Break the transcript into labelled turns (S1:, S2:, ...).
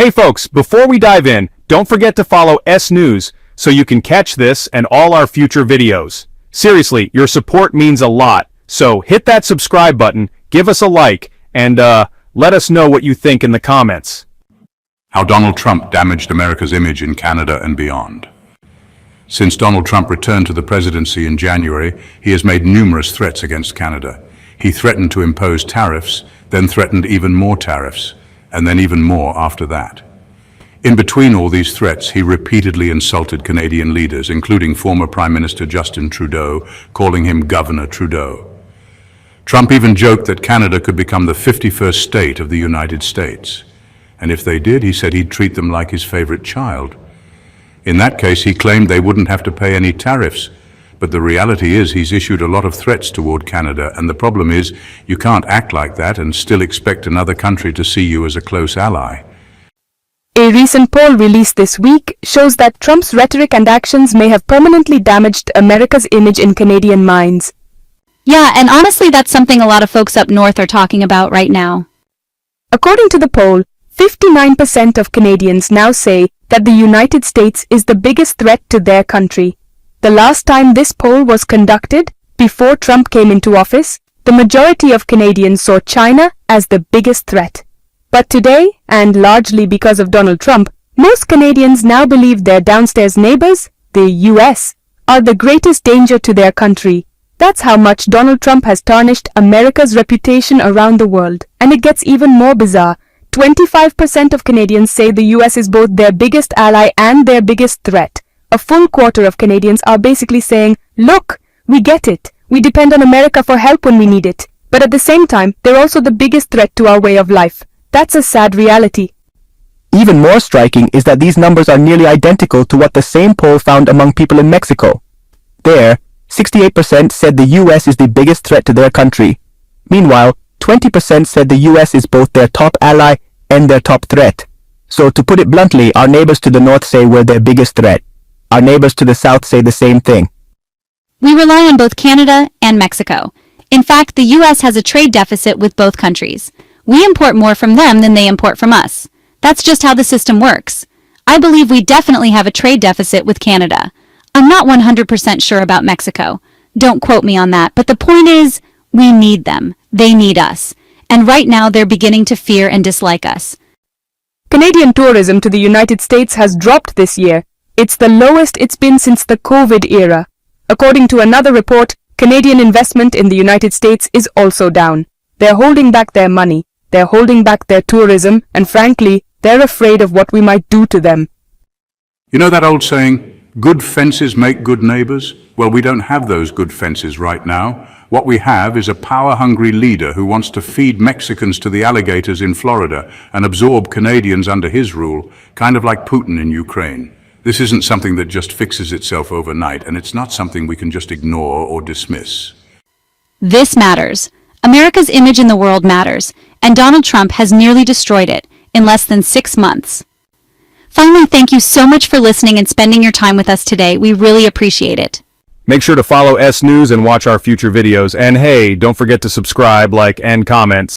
S1: Hey folks, before we dive in, don't forget to follow S News so you can catch this and all our future videos. Seriously, your support means a lot, so hit that subscribe button, give us a like, and let us know what you think in the comments.
S2: How Donald Trump damaged America's image in Canada and beyond. Since Donald Trump returned to the presidency in January, he has made numerous threats against Canada. He threatened to impose tariffs, then threatened even more tariffs, and then even more after that. In between all these threats, he repeatedly insulted Canadian leaders, including former Prime Minister Justin Trudeau, calling him Governor Trudeau. Trump even joked that Canada could become the 51st state of the United States. And if they did, he said he'd treat them like his favorite child. In that case, he claimed they wouldn't have to pay any tariffs. But the reality is he's issued a lot of threats toward Canada, and the problem is you can't act like that and still expect another country to see you as a close ally.
S3: A recent poll released this week shows that Trump's rhetoric and actions may have permanently damaged America's image in Canadian minds.
S4: Yeah, and honestly, that's something a lot of folks up north are talking about right now.
S3: According to the poll, 59% of Canadians now say that the United States is the biggest threat to their country. The last time this poll was conducted, before Trump came into office, the majority of Canadians saw China as the biggest threat. But today, and largely because of Donald Trump, most Canadians now believe their downstairs neighbors, the US, are the greatest danger to their country. That's how much Donald Trump has tarnished America's reputation around the world. And it gets even more bizarre. 25% of Canadians say the US is both their biggest ally and their biggest threat. A full quarter of Canadians are basically saying, look, we get it. We depend on America for help when we need it. But at the same time, they're also the biggest threat to our way of life. That's a sad reality.
S5: Even more striking is that these numbers are nearly identical to what the same poll found among people in Mexico. There, 68% said the US is the biggest threat to their country. Meanwhile, 20% said the US is both their top ally and their top threat. So to put it bluntly, our neighbors to the north say we're their biggest threat. Our neighbors to the south say the same thing.
S4: We rely on both Canada and Mexico. In fact, the US has a trade deficit with both countries. We import more from them than they import from us. That's just how the system works. I believe we definitely have a trade deficit with Canada. I'm not 100% sure about Mexico. Don't quote me on that, but the point is, we need them. They need us. And right now they're beginning to fear and dislike us.
S3: Canadian tourism to the United States has dropped this year. It's the lowest it's been since the COVID era. According to another report, Canadian investment in the United States is also down. They're holding back their money, they're holding back their tourism, and frankly, they're afraid of what we might do to them.
S2: You know that old saying, good fences make good neighbors? Well, we don't have those good fences right now. What we have is a power-hungry leader who wants to feed Mexicans to the alligators in Florida and absorb Canadians under his rule, kind of like Putin in Ukraine. This isn't something that just fixes itself overnight, and it's not something we can just ignore or dismiss.
S4: This matters. America's image in the world matters, and Donald Trump has nearly destroyed it in less than 6 months. Finally, thank you so much for listening and spending your time with us today. We really appreciate it.
S1: Make sure to follow S News and watch our future videos. And hey, don't forget to subscribe, like, and comment.